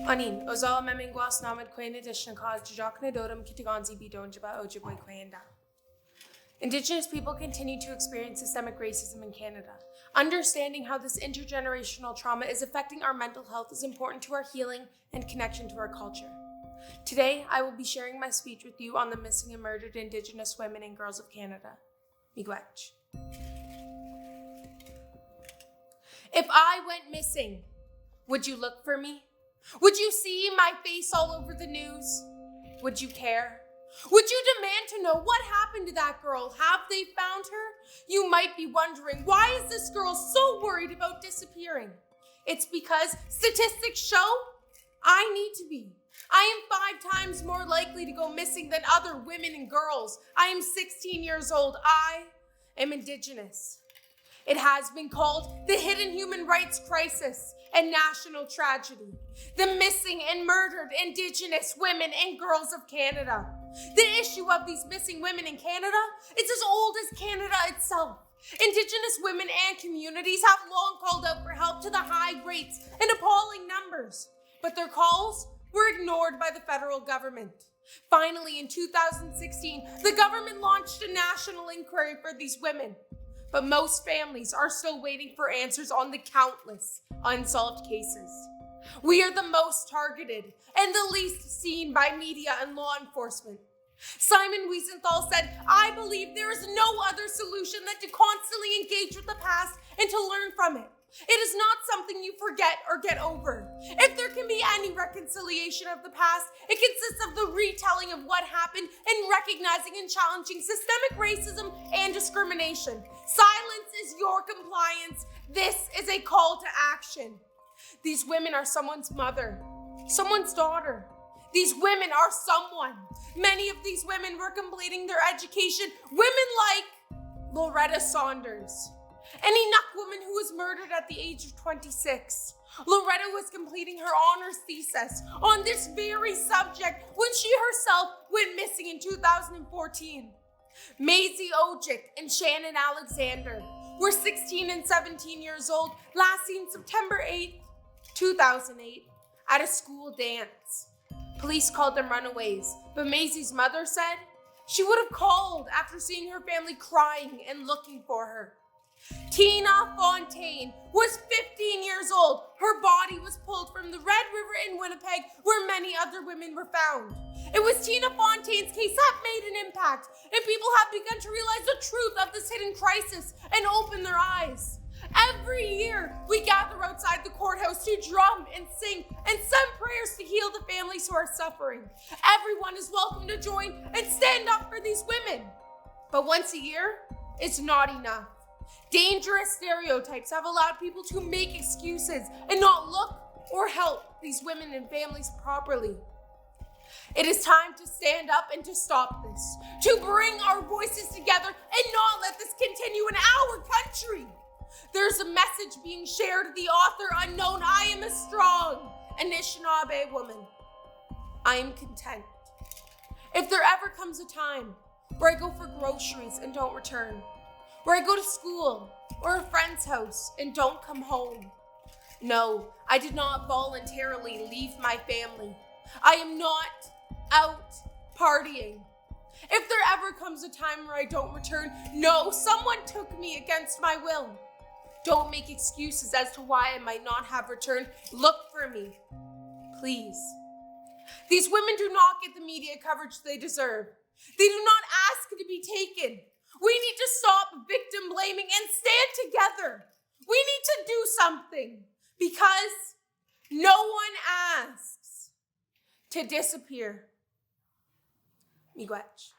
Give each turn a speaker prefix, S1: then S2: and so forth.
S1: Anin, Ozawa Memingwas Namad Queen Edition cause Ogichdaa-kwe Dodum Kitigonzi Bidonjaba Ojibwe. Indigenous people continue to experience systemic racism in Canada. Understanding how this intergenerational trauma is affecting our mental health is important to our healing and connection to our culture. Today, I will be sharing my speech with you on the missing and murdered Indigenous women and girls of Canada. Miigwech. If I went missing, would you look for me? Would you see my face all over the news? Would you care? Would you demand to know what happened to that girl? Have they found her? You might be wondering, why is this girl so worried about disappearing? It's because statistics show I need to be. I am 5 times more likely to go missing than other women and girls. I am 16 years old. I am Indigenous. It has been called the hidden human rights crisis and national tragedy. The missing and murdered Indigenous women and girls of Canada. The issue of these missing women in Canada is as old as Canada itself. Indigenous women and communities have long called out for help to the high rates and appalling numbers, but their calls were ignored by the federal government. Finally, in 2016, the government launched a national inquiry for these women, but most families are still waiting for answers on the countless unsolved cases. We are the most targeted and the least seen by media and law enforcement. Simon Wiesenthal said, "I believe there is no other solution than to constantly engage with the past and to learn from it. It is not something you forget or get over. If there can be any reconciliation of the past, it consists of the retelling of what happened and recognizing and challenging systemic racism and discrimination. Silence is your compliance. This is a call to action." These women are someone's mother, someone's daughter. These women are someone. Many of these women were completing their education. Women like Loretta Saunders, an Inuk woman who was murdered at the age of 26. Loretta was completing her honors thesis on this very subject when she herself went missing in 2014. Maisie Ogic and Shannon Alexander were 16 and 17 years old, last seen September 8th, 2008, at a school dance. Police called them runaways, but Maisie's mother said she would have called after seeing her family crying and looking for her. Tina Fontaine was 15 years old. Her body was pulled from the Red River in Winnipeg, where many other women were found. It was Tina Fontaine's case that made an impact, and people have begun to realize the truth of this hidden crisis and open their eyes. Every year, we gather outside the courthouse to drum and sing and send prayers to heal the families who are suffering. Everyone is welcome to join and stand up for these women. But once a year, it's not enough. Dangerous stereotypes have allowed people to make excuses and not look or help these women and families properly. It is time to stand up and to stop this, to bring our voices together and not let this continue in our country. There's a message being shared, the author unknown. I am a strong Anishinaabe woman. I am content. If there ever comes a time where I go for groceries and don't return, where I go to school or a friend's house and don't come home, no, I did not voluntarily leave my family. I am not out partying. If there ever comes a time where I don't return, no, someone took me against my will. Don't make excuses as to why I might not have returned. Look for me, please. These women do not get the media coverage they deserve. They do not ask to be taken. We need to stop victim blaming and stand together. We need to do something because no one asks to disappear. Miigwech.